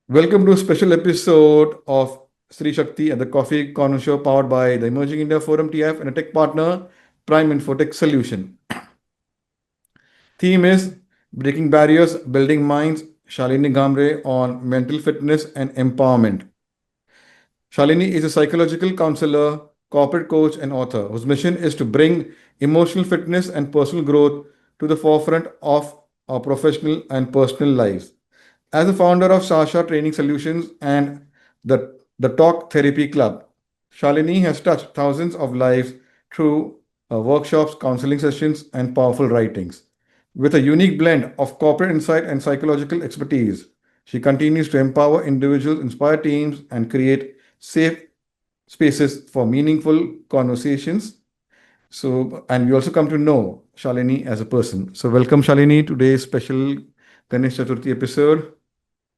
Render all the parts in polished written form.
Welcome to a special episode of Sri Shakti and the Coffee Corner Show powered by the Emerging India Forum TF and a tech partner, Prime Infotech Solution. Theme is Breaking Barriers, Building Minds, Shalini Gamre on Mental Fitness and Empowerment. Shalini is a psychological counselor, corporate coach, and author whose mission is to bring emotional fitness and personal growth to the forefront of our professional and personal lives. As a founder of SaSha Training Solutions and the Talk Therapy Club, Shalini has touched thousands of lives through workshops, counseling sessions, and powerful writings. With a unique blend of corporate insight and psychological expertise, she continues to empower individuals, inspire teams, and create safe spaces for meaningful conversations. So, and we also come to know Shalini as a person. So, welcome, Shalini, to today's special Ganesh Chaturthi episode.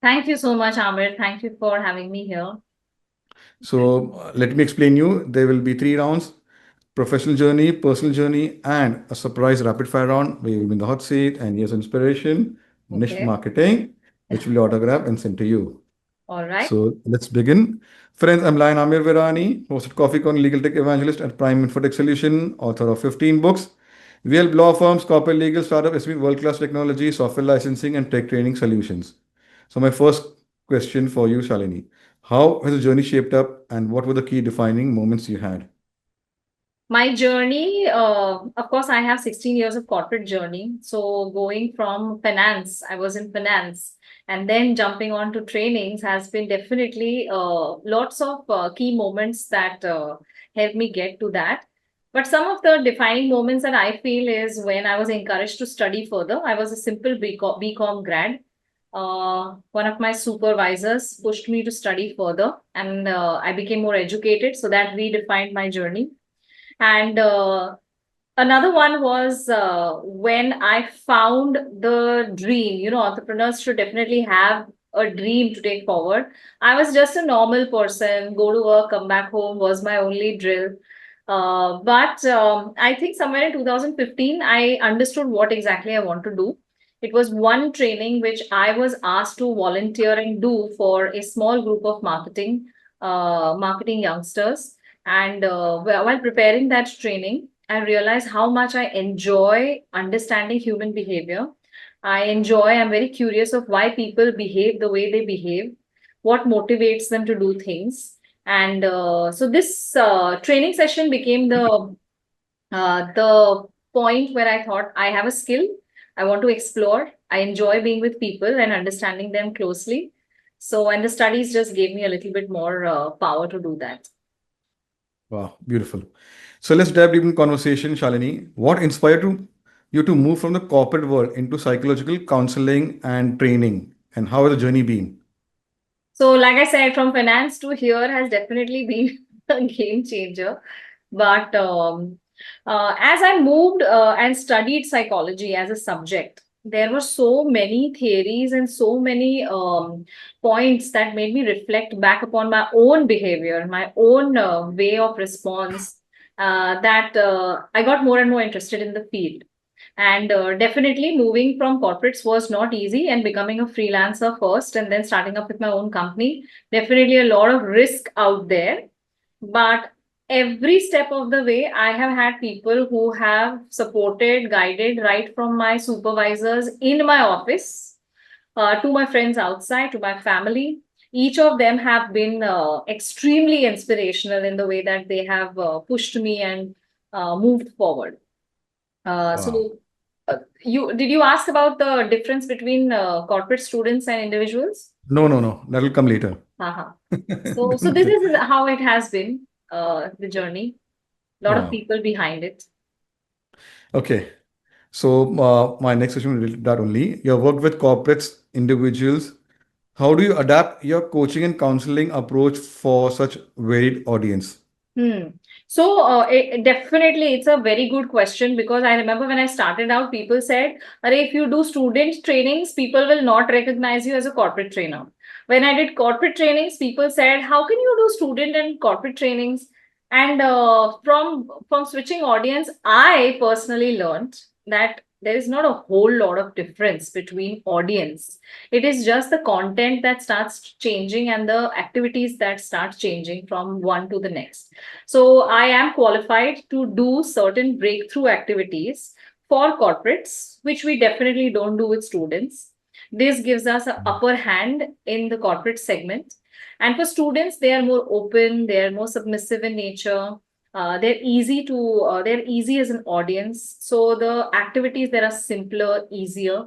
Thank you so much, Amir. Thank you for having me here. So let me explain you. There will be three rounds: professional journey, personal journey, and a surprise rapid fire round where you will be in the hot seat and here's inspiration, niche Okay. marketing, which will be autographed and sent to you. All right. So let's begin. Friends, I'm Lion Amir Virani, hosted Coffee Con Legal Tech Evangelist at Prime Infotech Solution, author of 15 books. We help law firms, corporate legal, startup, SME, world-class technology, software licensing, and tech training solutions. So my first question for you, Shalini. How has the journey shaped up and what were the key defining moments you had? My journey, of course, I have 16 years of corporate journey. So going from finance, I was in finance, and then jumping on to trainings has been definitely lots of key moments that helped me get to that. But some of the defining moments that I feel is when I was encouraged to study further. I was a simple BCom grad. One of my supervisors pushed me to study further, and I became more educated. So that redefined my journey. And another one was when I found the dream. Entrepreneurs should definitely have a dream to take forward. I was just a normal person, go to work, come back home was my only drill. But I think somewhere in 2015, I understood what exactly I want to do. It was one training which I was asked to volunteer and do for a small group of marketing youngsters. And while preparing that training, I realized how much I enjoy understanding human behavior. I'm very curious of why people behave the way they behave, what motivates them to do things. And so this training session became the point where I thought I have a skill. I want to explore. I enjoy being with people and understanding them closely. So, and the studies just gave me a little bit more power to do that. Wow, beautiful. So let's dive deep in conversation, Shalini. What inspired you to move from the corporate world into psychological counseling and training? And how has the journey been? So, like I said, from finance to here has definitely been a game changer. But as I moved and studied psychology as a subject, there were so many theories and so many points that made me reflect back upon my own behavior, my own way of response, that I got more and more interested in the field. And definitely moving from corporates was not easy, and becoming a freelancer first and then starting up with my own company, definitely a lot of risk out there. But every step of the way, I have had people who have supported, guided, right from my supervisors in my office to my friends outside, to my family. Each of them have been extremely inspirational in the way that they have pushed me and moved forward. Uh, Wow. so, you ask about the difference between corporate students and individuals? No, no, no. That'll come later. Uh-huh. So this is how it has been, the journey. A lot of Wow. people behind it. Okay. So my next question will be that only. You have worked with corporates, individuals. How do you adapt your coaching and counseling approach for such varied audience? Hmm. So definitely it's a very good question, because I remember when I started out, people said, "Arey, if you do student trainings, people will not recognize you as a corporate trainer." When I did corporate trainings, people said, "How can you do student and corporate trainings?" And from switching audience, I personally learned that there is not a whole lot of difference between audience. It is just the content that starts changing and the activities that start changing from one to the next. So I am qualified to do certain breakthrough activities for corporates, which we definitely don't do with students. This gives us an upper hand in the corporate segment. And for students, they are more open, they are more submissive in nature. They're easy as an audience. So the activities there are simpler, easier.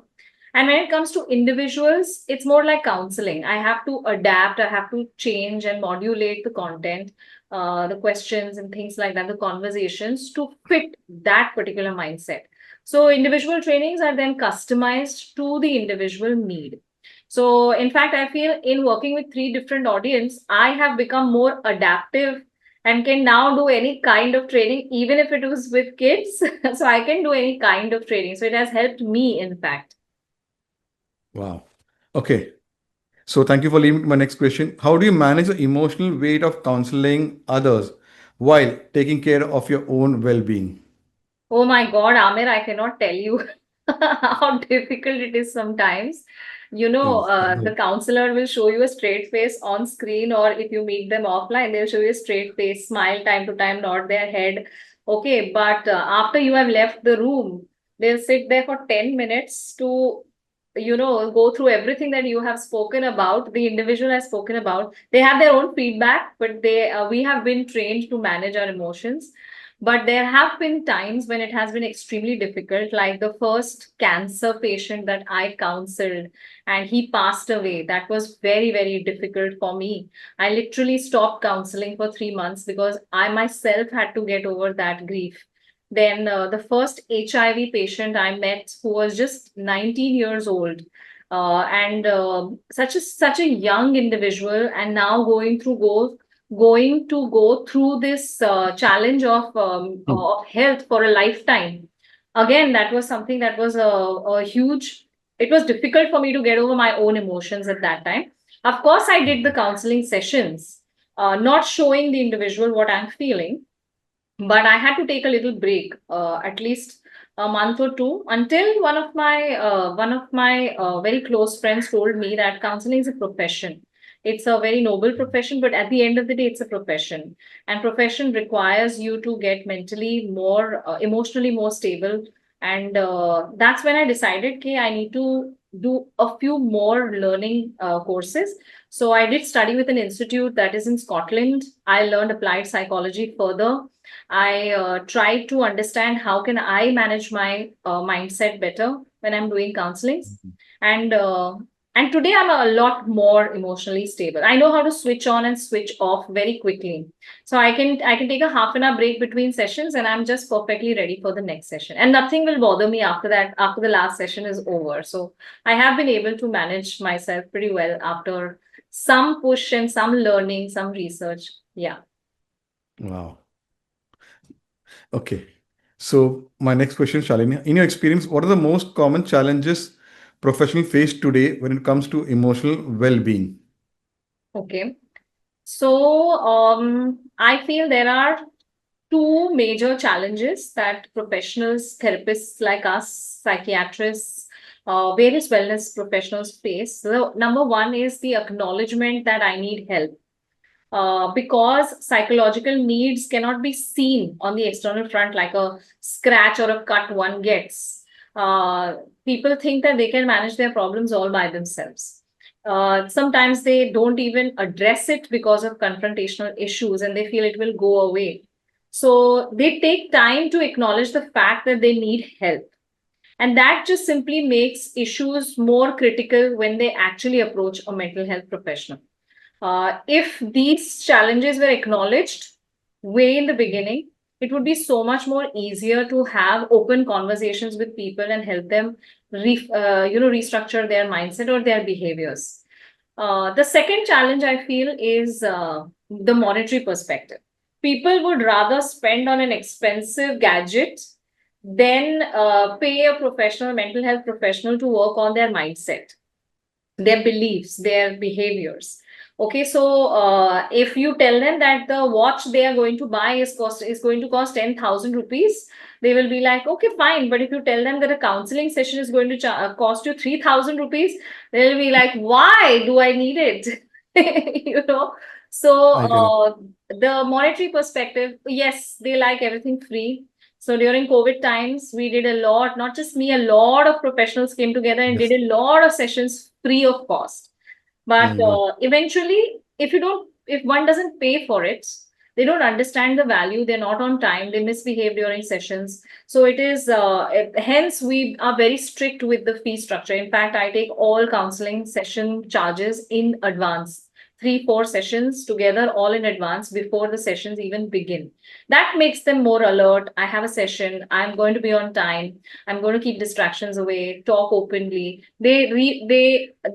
And when it comes to individuals, it's more like counseling. I have to adapt, I have to change and modulate the content, the questions and things like that, the conversations to fit that particular mindset. So individual trainings are then customized to the individual need. So in fact, I feel in working with three different audience, I have become more adaptive and can now do any kind of training, even if it was with kids. So I can do any kind of training. So it has helped me, in fact. Wow. Okay. So thank you for leaving my next question. How do you manage the emotional weight of counseling others while taking care of your own well-being? Oh my God, Amir, I cannot tell you how difficult it is sometimes. Please. The counselor will show you a straight face on screen, or if you meet them offline, they'll show you a straight face, smile time to time, nod their head. Okay, but after you have left the room, they'll sit there for 10 minutes to, go through everything that you have spoken about, the individual has spoken about. They have their own feedback, but we have been trained to manage our emotions. But there have been times when it has been extremely difficult, like the first cancer patient that I counseled and he passed away. That was very, very difficult for me. I literally stopped counseling for 3 months because I myself had to get over that grief. Then the first HIV patient I met, who was just 19 years old, and such a young individual, and now going to go through this challenge of health for a lifetime. Again, that was something that was a huge. It was difficult for me to get over my own emotions at that time. Of course, I did the counseling sessions, not showing the individual what I'm feeling, but I had to take a little break, at least a month or two, until one of my very close friends told me that counseling is a profession. It's a very noble profession, but at the end of the day, it's a profession, and profession requires you to get mentally more, emotionally more stable. And that's when I decided, okay, I need to do a few more learning courses. So I did study with an institute that is in Scotland. I learned applied psychology further. I try to understand how can I manage my mindset better when I'm doing counselings, and and today I'm a lot more emotionally stable. I know how to switch on and switch off very quickly, so I can take a half an hour break between sessions, and I'm just perfectly ready for the next session, and nothing will bother me after that. After the last session is over, so I have been able to manage myself pretty well after some push and some learning, some research. Yeah. Wow. Okay. So my next question, Shalini, in your experience, what are the most common challenges professionals face today when it comes to emotional well-being? Okay. So, I feel there are two major challenges that professionals, therapists like us, psychiatrists, various wellness professionals face. So, number one is the acknowledgement that I need help. Because psychological needs cannot be seen on the external front like a scratch or a cut one gets. People think that they can manage their problems all by themselves. Sometimes they don't even address it because of confrontational issues and they feel it will go away. So they take time to acknowledge the fact that they need help. And that just simply makes issues more critical when they actually approach a mental health professional. If these challenges were acknowledged way in the beginning, it would be so much more easier to have open conversations with people and help them restructure their mindset or their behaviors. The second challenge I feel is the monetary perspective. People would rather spend on an expensive gadget than pay a professional, mental health professional to work on their mindset, their beliefs, their behaviors. Okay, so if you tell them that the watch they are going to buy is going to cost 10,000 rupees, they will be like, okay, fine. But if you tell them that a counseling session is going to cost you 3,000 rupees, they'll be like, why do I need it? You know. So I get it. the monetary perspective, yes, they like everything free. So during COVID times, we did a lot, not just me, a lot of professionals came together and did Yes. a lot of sessions free of cost. But Wow. eventually, if one doesn't pay for it, they don't understand the value. They're not on time. They misbehave during sessions. So it is, hence we are very strict with the fee structure. In fact, I take all counseling session charges in advance. 3, 4 sessions together, all in advance before the sessions even begin. That makes them more alert. I have a session. I'm going to be on time. I'm going to keep distractions away, talk openly. They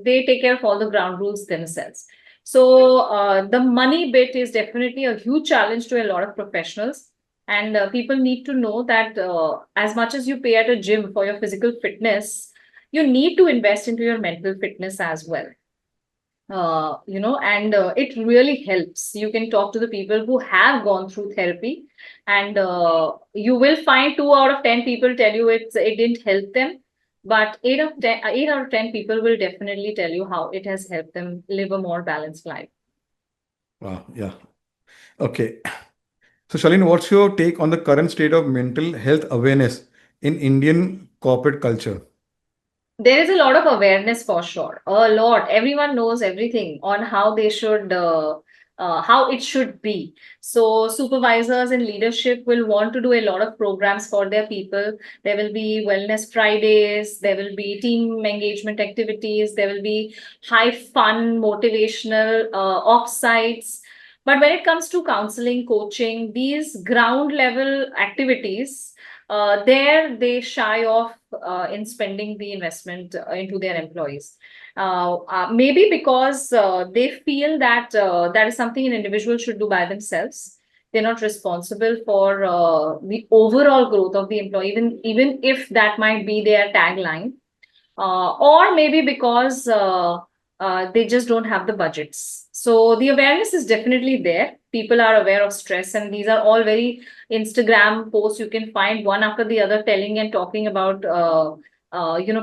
take care of all the ground rules themselves. So the money bit is definitely a huge challenge to a lot of professionals. And people need to know that as much as you pay at a gym for your physical fitness, you need to invest into your mental fitness as well. And it really helps. You can talk to the people who have gone through therapy, and you will find 2 out of 10 people tell you it didn't help them, but 8 out of 10 people will definitely tell you how it has helped them live a more balanced life. Wow. Yeah. Okay. So, Shalin, what's your take on the current state of mental health awareness in Indian corporate culture? There is a lot of awareness for sure. A lot. Everyone knows everything on how they should, how it should be. So supervisors and leadership will want to do a lot of programs for their people. There will be wellness Fridays. There will be team engagement activities. There will be high fun, motivational offsites. But when it comes to counseling, coaching, these ground level activities, there they shy off in spending the investment into their employees. Maybe because they feel that that is something an individual should do by themselves. They're not responsible for the overall growth of the employee, even if that might be their tagline, or maybe because they just don't have the budgets. So the awareness is definitely there. People are aware of stress, and these are all very Instagram posts. You can find one after the other telling and talking about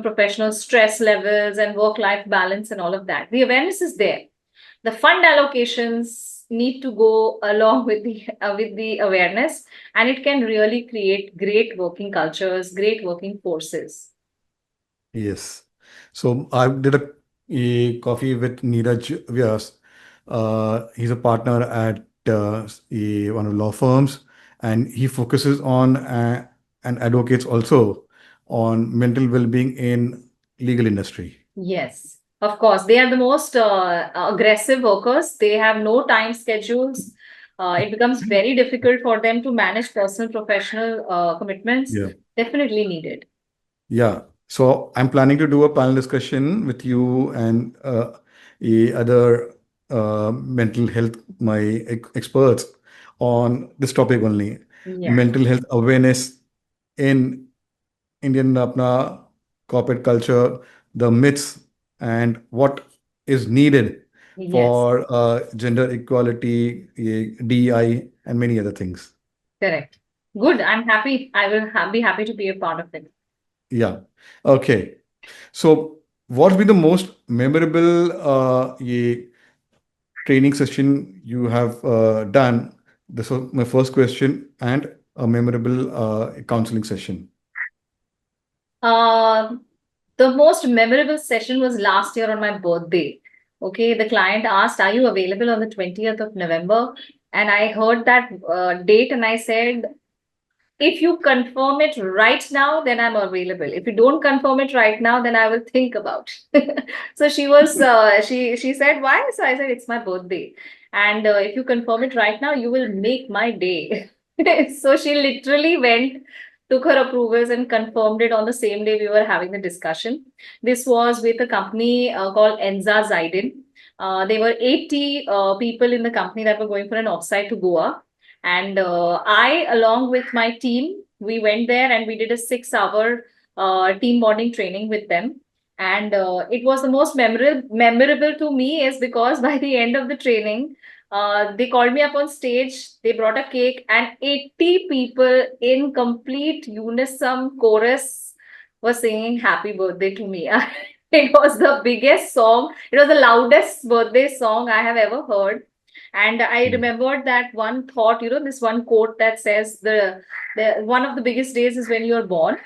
professional stress levels and work-life balance and all of that. The awareness is there. The fund allocations need to go along with the awareness, and it can really create great working cultures, great working forces. Yes. So I did a coffee with Neeraj Vyas. He's a partner at one of the law firms, and he focuses on and advocates also on mental well-being in legal industry. Yes, of course. They are the most aggressive workers. They have no time schedules. It becomes very difficult for them to manage personal, professional commitments. Yeah. Definitely needed. Yeah. So I'm planning to do a panel discussion with you and other mental health, my experts on this topic only. Yeah. Mental health awareness in Indian apna corporate culture, the myths and what is needed Yes, for gender equality, DEI, and many other things. correct. Good. I'm happy. I will be happy to be a part of it. Yeah. Okay. So, what's been the most memorable training session you have done? This was my first question, and a memorable counseling session. Uh, the most memorable session was last year on my birthday. Okay, the client asked, "Are you available on the 20th of November?" And I heard that date, and I said, if you confirm it right now, then I'm available. If you don't confirm it right now, then I will think about it. So she said, why? So I said, it's my birthday. And if you confirm it right now, you will make my day. So she literally went, took her approvals and confirmed it on the same day we were having the discussion. This was with a company called Enza Zaidin. There were 80 people in the company that were going for an offsite to Goa, and I, along with my team, we went there and we did a 6 hour team bonding training with them. And it was the most memorable to me is because by the end of the training, they called me up on stage, they brought a cake, and 80 people in complete unison chorus were singing happy birthday to me. It was the biggest song, it was the loudest birthday song I have ever heard. And I remembered that one thought, this one quote that says the one of the biggest days is when you're born,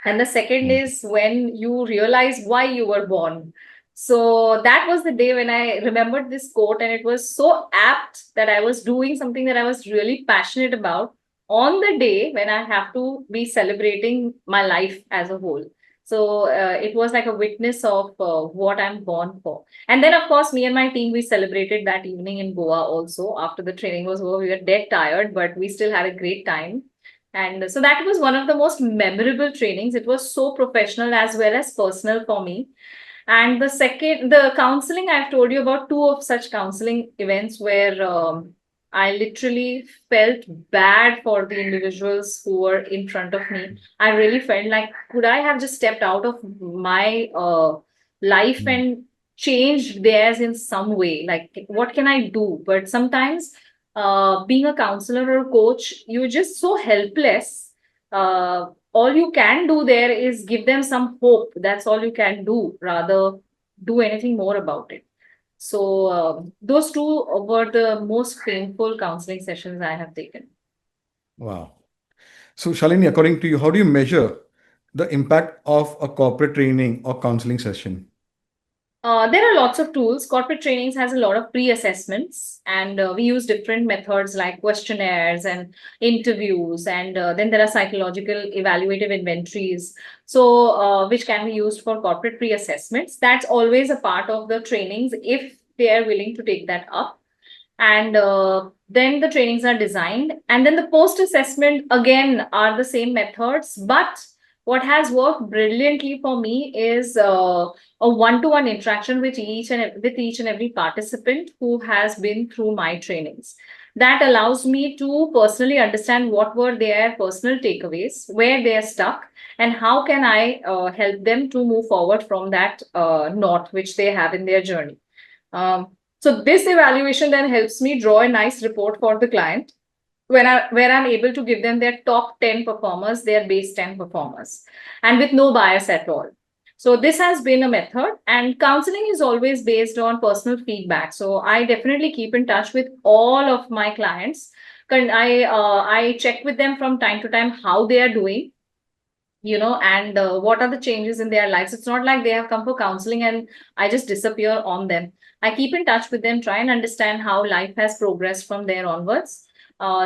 and the second Mm. is when you realize why you were born. So that was the day when I remembered this quote, and it was so apt that I was doing something that I was really passionate about on the day when I have to be celebrating my life as a whole. So it was like a witness of what I'm born for. And then, of course, me and my team, we celebrated that evening in Goa also. After the training was over, we were dead tired, but we still had a great time. And so that was one of the most memorable trainings. It was so professional as well as personal for me. And the counseling, I've told you about two of such counseling events where I literally felt bad for the individuals who were in front of me. I really felt like, could I have just stepped out of my life Mm. and changed theirs in some way? Like, what can I do? But sometimes, being a counselor or a coach, you're just so helpless. All you can do there is give them some hope. That's all you can do, rather do anything more about it. So those two were the most painful counseling sessions I have taken. Wow. So, Shalini, according to you, how do you measure the impact of a corporate training or counseling session? There are lots of tools. Corporate trainings has a lot of pre-assessments, and we use different methods like questionnaires and interviews, and then there are psychological evaluative inventories. So, which can be used for corporate pre-assessments. That's always a part of the trainings if they are willing to take that up. And then the trainings are designed, and then the post assessment again are the same methods, but what has worked brilliantly for me is a one-to-one interaction with each and every participant who has been through my trainings. That allows me to personally understand what were their personal takeaways, where they are stuck, and how can I help them to move forward from that knot which they have in their journey. So this evaluation then helps me draw a nice report for the client where I'm able to give them their top 10 performers, their base 10 performers, and with no bias at all. So this has been a method, and counseling is always based on personal feedback. So I definitely keep in touch with all of my clients. I check with them from time to time how they are doing, and what are the changes in their lives. It's not like they have come for counseling and I just disappear on them. I keep in touch with them, try and understand how life has progressed from there onwards.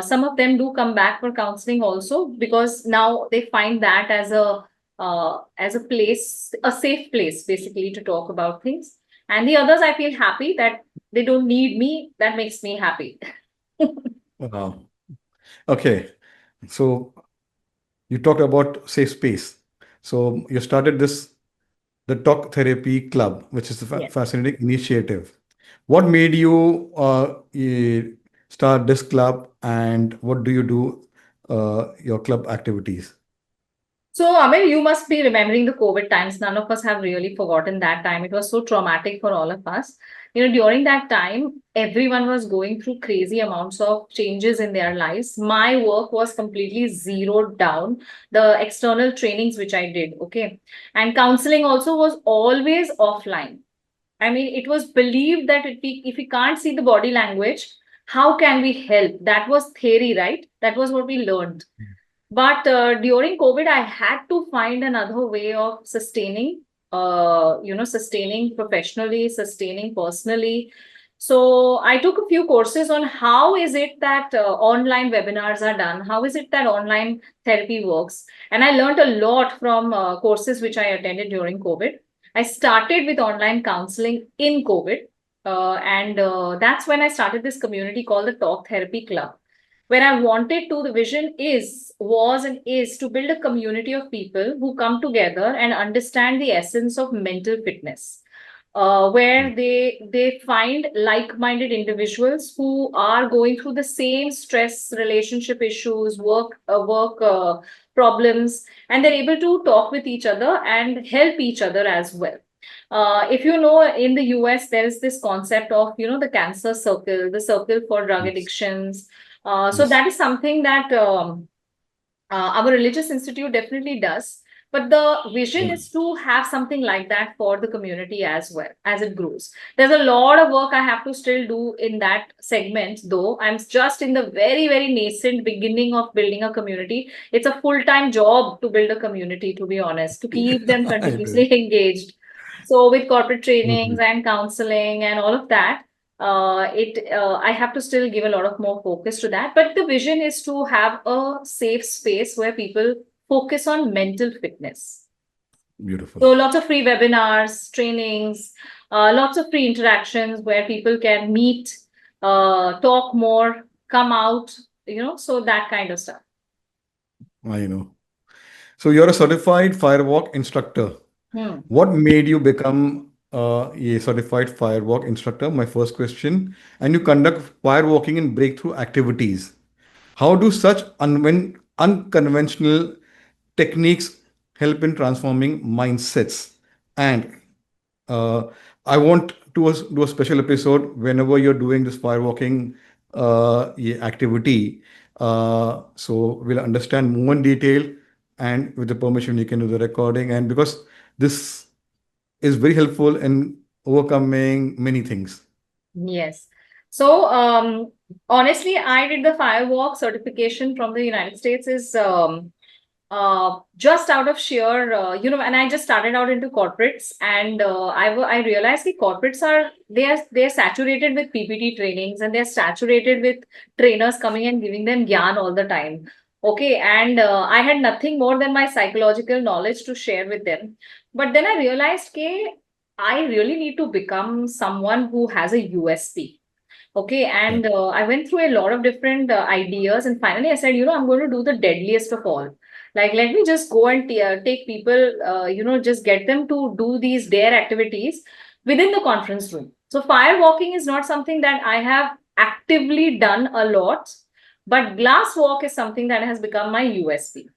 Some of them do come back for counseling also, because now they find that as a place, a safe place basically to talk about things. And the others, I feel happy that they don't need me. That makes me happy. Wow. Okay. So, you talked about safe space. So, you started the Talk Therapy Club, which is a Yes. fascinating initiative. What made you start this club, and what do you do, your club activities? So, Amir, you must be remembering the COVID times. None of us have really forgotten that time. It was so traumatic for all of us. During that time, everyone was going through crazy amounts of changes in their lives. My work was completely zeroed down, the external trainings which I did, okay. And counseling also was always offline. I mean, it was believed that if we can't see the body language, how can we help? That was theory, right? That was what we learned. But during COVID, I had to find another way of sustaining professionally, sustaining personally. So I took a few courses on how is it that online webinars are done, how is it that online therapy works, and I learned a lot from courses which I attended during COVID. I started with online counseling in COVID, and that's when I started this community called the Talk Therapy Club, where I wanted to, the vision was and is to build a community of people who come together and understand the essence of mental fitness. Where they find like-minded individuals who are going through the same stress, relationship issues, work problems, and they're able to talk with each other and help each other as well. If you know, in the US, there is this concept of, the cancer circle, the circle for drug Yes. addictions. So Yes. that is something that our religious institute definitely does. But the vision Good. is to have something like that for the community as well as it grows. There's a lot of work I have to still do in that segment, though. I'm just in the very, very nascent beginning of building a community. It's a full-time job to build a community, to be honest, to keep them I do. continuously engaged. So with corporate trainings Mhm. and counseling and all of that, I have to still give a lot of more focus to that. But the vision is to have a safe space where people focus on mental fitness. Beautiful. So lots of free webinars, trainings, lots of free interactions where people can meet, talk more, come out, so that kind of stuff. I know. So you're a certified firewalk instructor. Hmm. What made you become a certified firewalk instructor? My first question. And you conduct firewalking and breakthrough activities. How do such unconventional techniques help in transforming mindsets? And uh, I want to do a special episode whenever you're doing this firewalking activity. So we'll understand more in detail, and with the permission, you can do the recording. And because this is very helpful in overcoming many things. Yes. So, honestly, I did the firewalk certification from the United States is just out of sheer, and I just started out into corporates, and I realized that corporates they're saturated with PPT trainings, and they're saturated with trainers coming and giving them gyan all the time. Okay, and I had nothing more than my psychological knowledge to share with them. But then I realized that I really need to become someone who has a USP. Okay, Yeah. and I went through a lot of different ideas, and finally I said, I'm going to do the deadliest of all. Like, let me just go and take people, just get them to do these dare activities within the conference room. So, firewalking is not something that I have actively done a lot, but glass walk is something that has become my USP,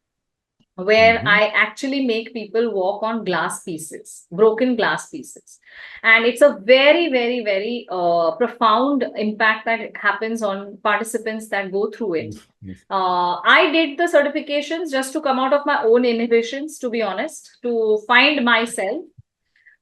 where Mhm. I actually make people walk on glass pieces, broken glass pieces. And it's a very, very, very profound impact that happens on participants that go through it. Yes, yes. I did the certifications just to come out of my own inhibitions, to be honest, to find myself.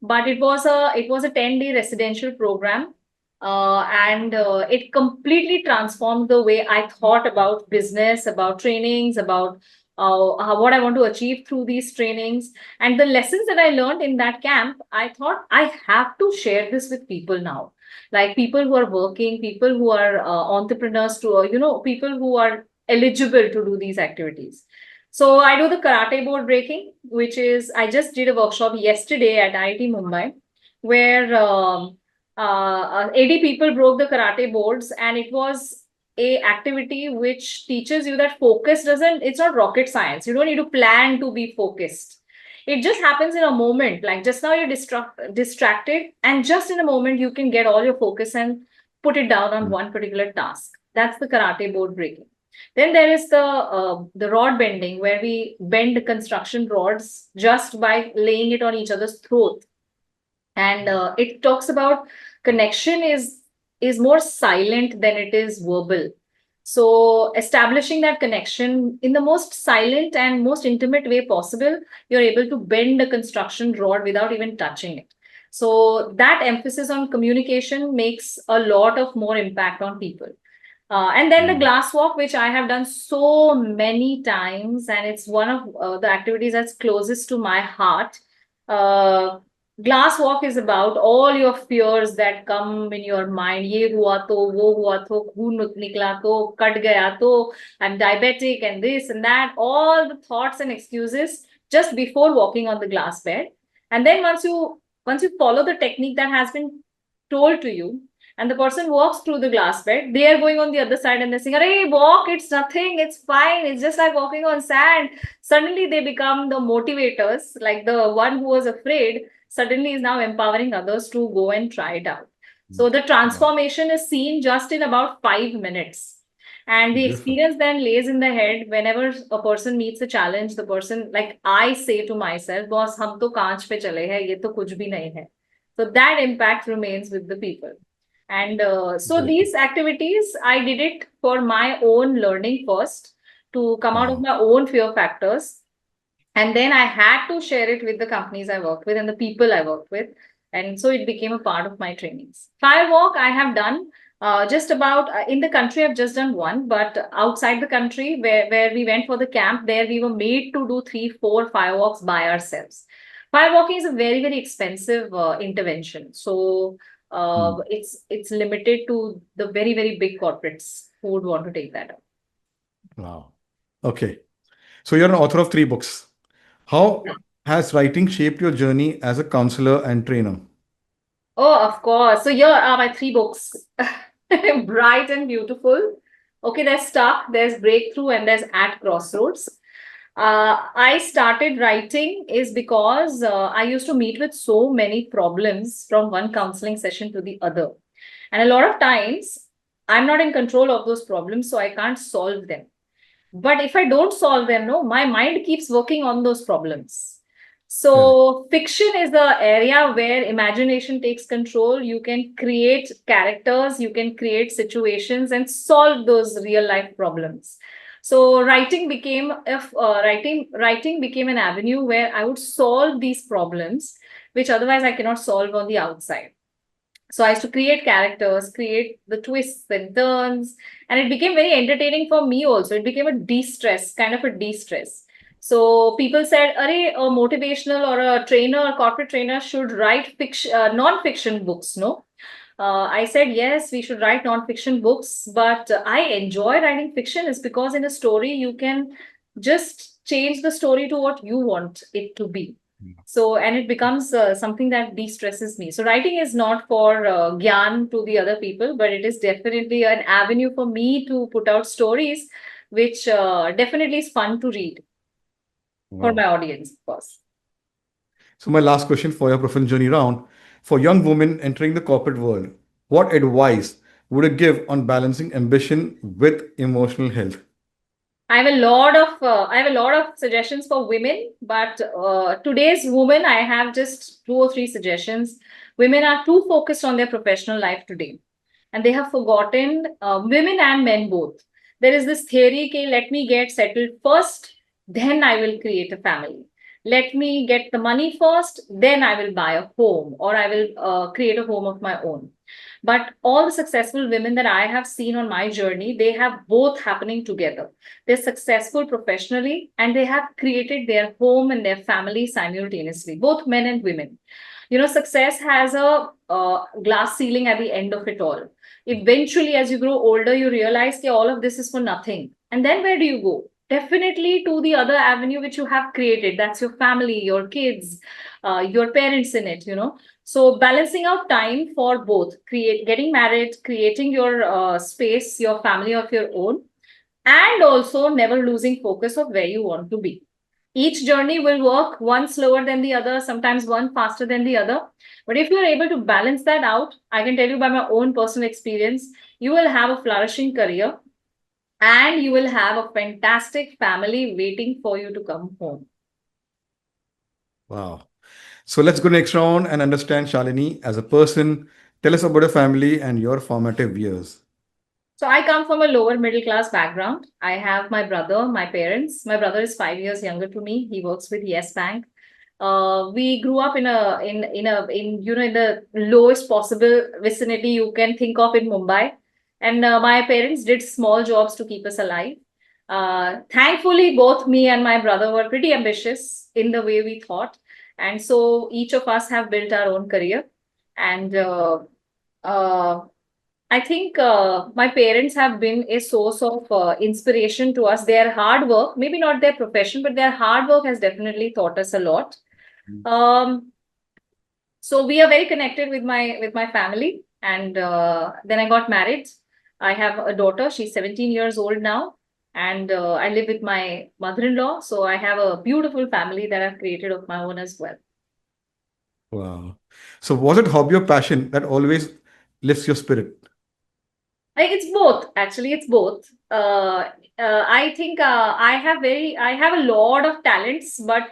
But it was a 10-day residential program, and it completely transformed the way I thought about business, about trainings, about what I want to achieve through these trainings. And the lessons that I learned in that camp, I thought I have to share this with people now, like people who are working, people who are entrepreneurs, to people who are eligible to do these activities. So I do the karate board breaking, which is, I just did a workshop yesterday at IIT Mumbai, where 80 people broke the karate boards, and it was a activity which teaches you that focus doesn't, it's not rocket science. You don't need to plan to be focused. It just happens in a moment. Like just now you're distracted, and just in a moment you can get all your focus and put it down on one particular task. That's the karate board breaking. Then there is the rod bending, where we bend construction rods just by laying it on each other's throat. And it talks about connection is more silent than it is verbal. So establishing that connection in the most silent and most intimate way possible, you're able to bend a construction rod without even touching it. So that emphasis on communication makes a lot of more impact on people. And then the Mm. glass walk, which I have done so many times, and it's one of the activities that's closest to my heart. Uh, Glass walk is about all your fears that come in your mind. Ye hua to, wo hua to, khoon nikla to, cut gaya to, I'm diabetic, and this and that. All the thoughts and excuses just before walking on the glass bed. And then once you follow the technique that has been told to you, and the person walks through the glass bed, they are going on the other side and they're saying, "Hey, walk, it's nothing, it's fine, it's just like walking on sand." Suddenly they become the motivators, like the one who was afraid suddenly is now empowering others to go and try it out. So the Wow. transformation is seen just in about 5 minutes. And the Beautiful. experience then lays in the head whenever a person meets a challenge, the person, like I say to myself, boss, hum to kaanch pe chale hai, ye to kuch bhi nahi hai. So that impact remains with the people. And so Beautiful. these activities, I did it for my own learning first, to come out of Wow. my own fear factors. And then I had to share it with the companies I worked with and the people I worked with. And so it became a part of my trainings. Firewalk, I have done just about in the country, I've just done one, but outside the country, where we went for the camp, there we were made to do 3, 4 firewalks by ourselves. Firewalking is a very, very expensive intervention. So Hmm. it's limited to the very, very big corporates who would want to take that up. Wow. Okay. So you're an author of 3 books. How has writing shaped your journey as a counselor and trainer? Oh, of course. So here are my 3 books. Bright and Beautiful. Okay, there's Stuck, there's Breakthrough, and there's At Crossroads. I started writing is because I used to meet with so many problems from one counseling session to the other. And a lot of times, I'm not in control of those problems, so I can't solve them. But if I don't solve them, no, my mind keeps working on those problems. Correct. So fiction is the area where imagination takes control. You can create characters, you can create situations and solve those real life problems. So writing became an avenue where I would solve these problems, which otherwise I cannot solve on the outside. So I used to create characters, create the twists and turns, and it became very entertaining for me also. It became a de-stress, kind of a de-stress. So people said, "Arey, a motivational or a trainer, a corporate trainer should write fiction, non-fiction books." No, I said yes, we should write non-fiction books, but I enjoy writing fiction is because in a story you can just change the story to what you want it to be. So, and it becomes something that de-stresses me. So, writing is not for gyan to the other people, but it is definitely an avenue for me to put out stories, which definitely is fun to read for my Wow. audience, of course. So my last question for your professional journey round. For young women entering the corporate world, what advice would you give on balancing ambition with emotional health? I have a lot of suggestions for women, but today's women, I have just 2 or 3 suggestions. Women are too focused on their professional life today, and they have forgotten, women and men both. There is this theory, okay, let me get settled first, then I will create a family. Let me get the money first, then I will buy a home or I will create a home of my own. But all the successful women that I have seen on my journey, they have both happening together. They're successful professionally and they have created their home and their family simultaneously, both men and women. You know, success has a glass ceiling at the end of it all. Eventually, as you grow older, you realize that all of this is for nothing. And then where do you go? Definitely to the other avenue which you have created. That's your family, your kids, your parents in it, you know. So balancing out time for both, getting married, creating your space, your family of your own, and also never losing focus of where you want to be. Each journey will work one slower than the other, sometimes one faster than the other. But if you're able to balance that out, I can tell you by my own personal experience, you will have a flourishing career and you will have a fantastic family waiting for you to come home. Wow. So let's go next round and understand Shalini as a person. Tell us about your family and your formative years. So I come from a lower middle class background. I have my brother, my parents. My brother is 5 years younger to me. He works with Yes Bank. We grew up in you know in the lowest possible vicinity you can think of in Mumbai, and my parents did small jobs to keep us alive. Thankfully, both me and my brother were pretty ambitious in the way we thought, and so each of us have built our own career. And uh, I think my parents have been a source of inspiration to us. Their hard work, maybe not their profession, but their hard work has definitely taught us a lot. Um, so we are very connected with my family, and then I got married. I have a daughter. She's 17 years old now, and I live with my mother-in-law. So I have a beautiful family that I've created of my own as well. Wow. So was it hobby or passion that always lifts your spirit? It's both. Actually, it's both. I think I have a lot of talents, but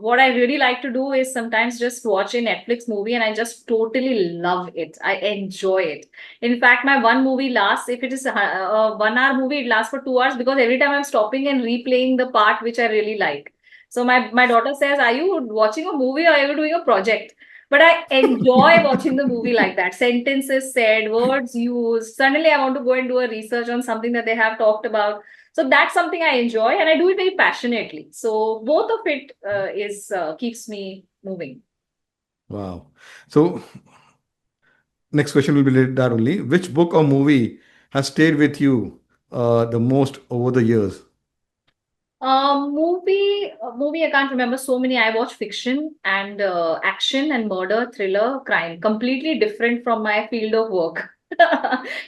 what I really like to do is sometimes just watch a Netflix movie and I just totally love it. I enjoy it. In fact, my one movie lasts, if it is a 1 hour movie, it lasts for 2 hours because every time I'm stopping and replaying the part which I really like. So my daughter says, "Are you watching a movie or are you doing a project?" But I enjoy watching the movie like that. Sentences said, words used. Suddenly, I want to go and do a research on something that they have talked about. So that's something I enjoy, and I do it very passionately. So both of it is keeps me moving. Wow. So next question will be related to that only. Which book or movie has stayed with you the most over the years? Movie. I can't remember so many. I watch fiction and action and murder, thriller, crime. Completely different from my field of work.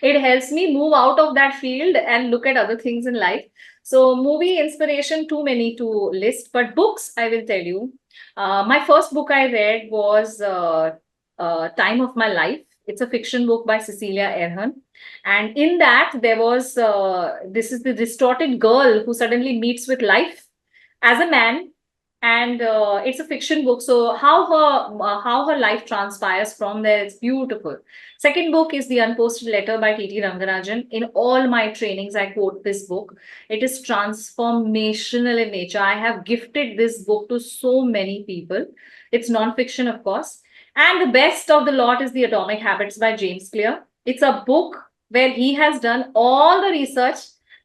It helps me move out of that field and look at other things in life. So, movie inspiration, too many to list, but books, I will tell you. My first book I read was Time of My Life. It's a fiction book by Cecilia Ahern, and in that there was this is the distorted girl who suddenly meets with life as a man, and it's a fiction book, so how her life transpires from there is beautiful. Second book is The Unposted Letter by T.T. Rangarajan. In all my trainings I quote this book. It is transformational in nature. I have gifted this book to so many people. It's non-fiction, of course. And the best of the lot is The Atomic Habits by James Clear. It's a book where he has done all the research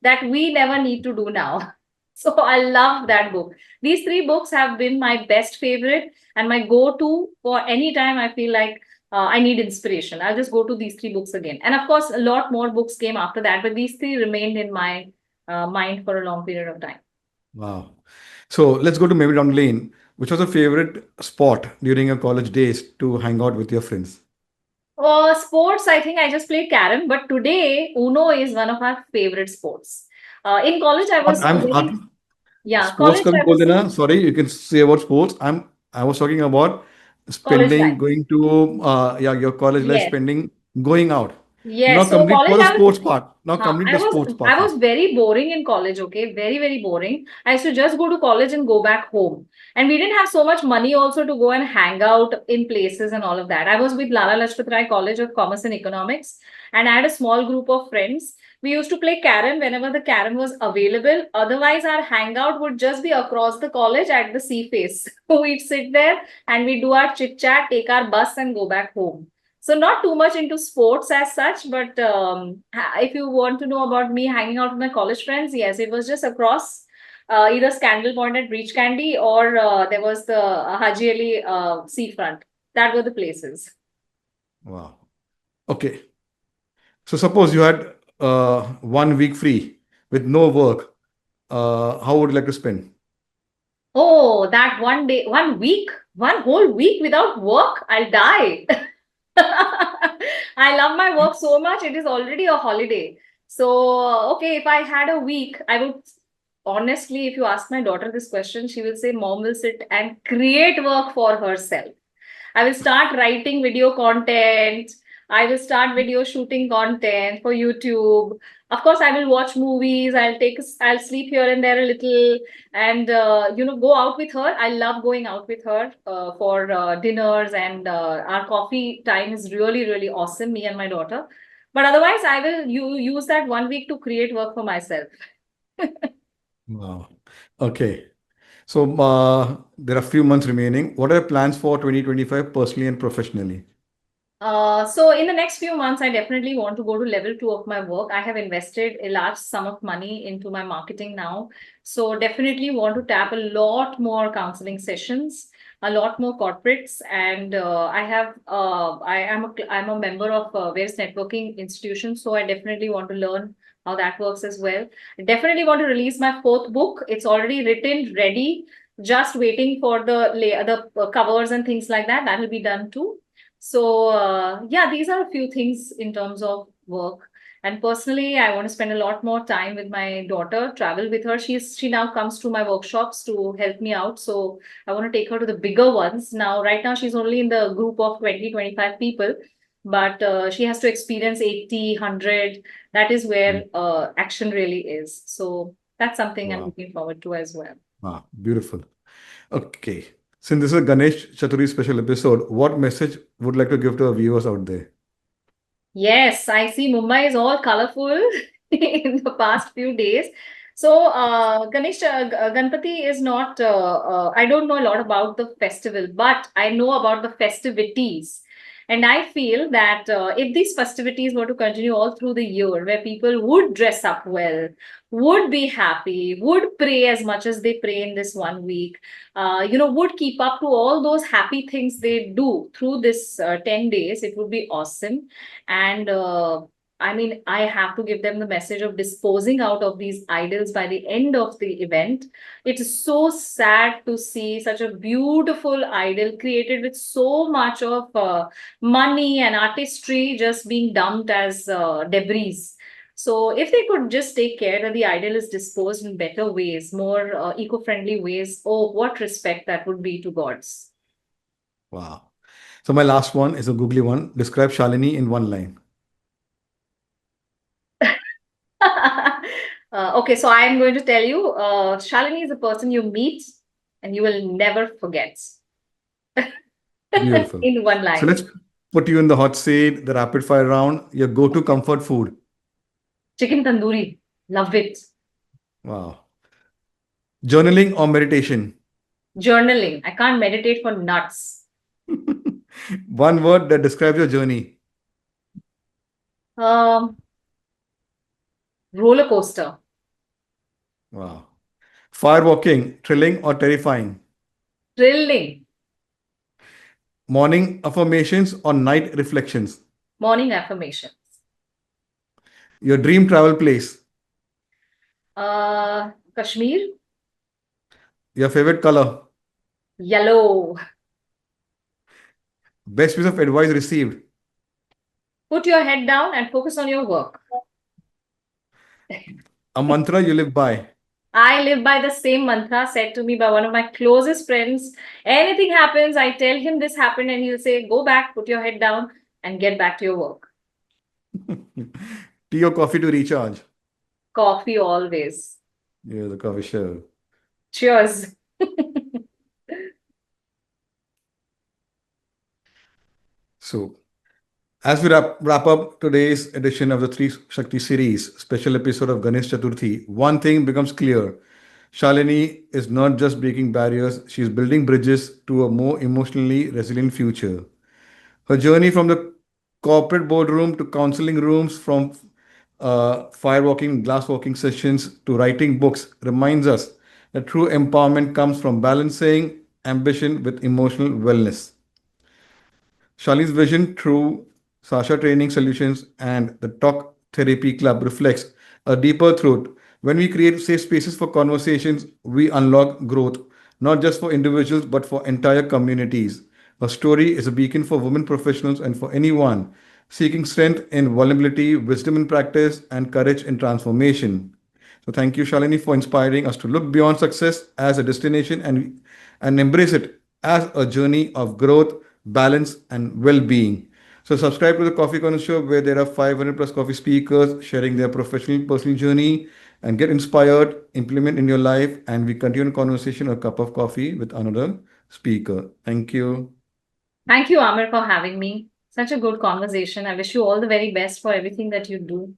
that we never need to do now. So I love that book. These three books have been my best favorite and my go-to for any time I feel like I need inspiration. I'll just go to these three books again. And of course, a lot more books came after that, but these three remained in my mind for a long period of time. Wow. So let's go to maybe down the lane. Which was a favorite spot during your college days to hang out with your friends? Sports, I think I just played carom, but today Uno is one of our favorite sports. In college, I was very, I'm yeah, sports college, का भी I बोल was देना. Sorry, you can say about sports. I was talking about college spending, life. going to yeah, your college life, Yes. spending, going out. Now Yes, so complete college for the I was sports part. Now complete the sports part I now. was very boring in college, okay? Very, very boring. I used to just go to college and go back home. And we didn't have so much money also to go and hang out in places and all of that. I was with Lala Lajpat Rai College of Commerce and Economics, and I had a small group of friends. We used to play carom whenever the carom was available. Otherwise, our hangout would just be across the college at the sea face. We'd sit there and we'd do our chit chat, take our bus, and go back home. So not too much into sports as such, but if you want to know about me hanging out with my college friends, yes, it was just across either Scandal Point at Breach Candy or there was the Haji Ali seafront. That were the places. Wow. Okay. So suppose you had 1 week free with no work. How would you like to spend? Oh, that 1 day, 1 week, one whole week without work, I'll die. I love my work so much, it is already a holiday. So, okay, if I had a week, I would honestly, if you ask my daughter this question, she will say, Mom will sit and create work for herself. I will start writing video content. I will start video shooting content for YouTube. Of course, I will watch movies. I'll sleep here and there a little, and go out with her. I love going out with her for dinners, and our coffee time is really, really awesome. Me and my daughter. But otherwise, I will use that 1 week to create work for myself. Wow. Okay. So there are few months remaining. What are your plans for 2025 personally and professionally? So in the next few months, I definitely want to go to level 2 of my work. I have invested a large sum of money into my marketing now. So definitely want to tap a lot more counseling sessions, a lot more corporates, and I'm a member of various networking institutions. So I definitely want to learn how that works as well. I definitely want to release my fourth book. It's already written, ready, just waiting for the covers and things like that. That will be done too. So, yeah, these are a few things in terms of work. And personally, I want to spend a lot more time with my daughter, travel with her. She now comes to my workshops to help me out. So I want to take her to the bigger ones. Now, right now, she's only in the group of 20, 25 people. but she has to experience 80, 100. That is where action really is. So that's something I'm Wow. looking forward to as well. Beautiful. Okay. Since this is a Ganesh Chaturthi special episode, what message would like to give to our viewers out there? Yes, I see Mumbai is all colorful in the past few days. So, Ganpati is not, I don't know a lot about the festival, but I know about the festivities. And I feel that if these festivities were to continue all through the year, where people would dress up well, would be happy, would pray as much as they pray in this 1 week, would keep up to all those happy things they do through this 10 days, it would be awesome. And I mean, I have to give them the message of disposing out of these idols by the end of the event. It's so sad to see such a beautiful idol created with so much of money and artistry just being dumped as debris. So, if they could just take care that the idol is disposed in better ways, more eco friendly ways, oh, what respect that would be to gods. Wow. So my last one is a googly one. Describe Shalini in one line. Okay, so I'm going to tell you, Shalini is a person you meet and you will never forget. Beautiful. In one So line. let's put you in the hot seat, the rapid fire round. Your go-to comfort food. Chicken tandoori. Love it. Wow. Journaling or meditation. Journaling. I can't meditate for nuts. One word that describes your journey. Um, Roller coaster. Wow. Firewalking, thrilling or terrifying. Thrilling. Morning affirmations or night reflections. Morning affirmations. Your dream travel place. Kashmir. Your favorite color. Yellow. Best piece of advice received. Put your head down and focus on your work. A mantra you live by. I live by the same mantra said to me by one of my closest friends. Anything happens, I tell him this happened, and he'll say, go back, put your head down, and get back to your work. Tea or coffee to recharge. Coffee always. Yeah, the coffee show. Cheers. So, as we wrap up today's edition of the Three Shakti series, special episode of Ganesh Chaturthi, one thing becomes clear. Shalini is not just breaking barriers, she is building bridges to a more emotionally resilient future. Her journey from the corporate boardroom to counseling rooms, from firewalking, glasswalking sessions to writing books reminds us that true empowerment comes from balancing ambition with emotional wellness. Shalini's vision through SaSha Training Solutions and the Talk Therapy Club reflects a deeper truth. When we create safe spaces for conversations, we unlock growth, not just for individuals, but for entire communities. Her story is a beacon for women professionals and for anyone seeking strength in vulnerability, wisdom in practice, and courage in transformation. So thank you, Shalini, for inspiring us to look beyond success as a destination and embrace it as a journey of growth, balance, and well-being. So subscribe to the Coffee Corner Show where there are 500 plus coffee speakers sharing their professional personal journey and get inspired, implement in your life, and we continue conversation or cup of coffee with another speaker. Thank you. Thank you, Amir, for having me. Such a good conversation. I wish you all the very best for everything that you do.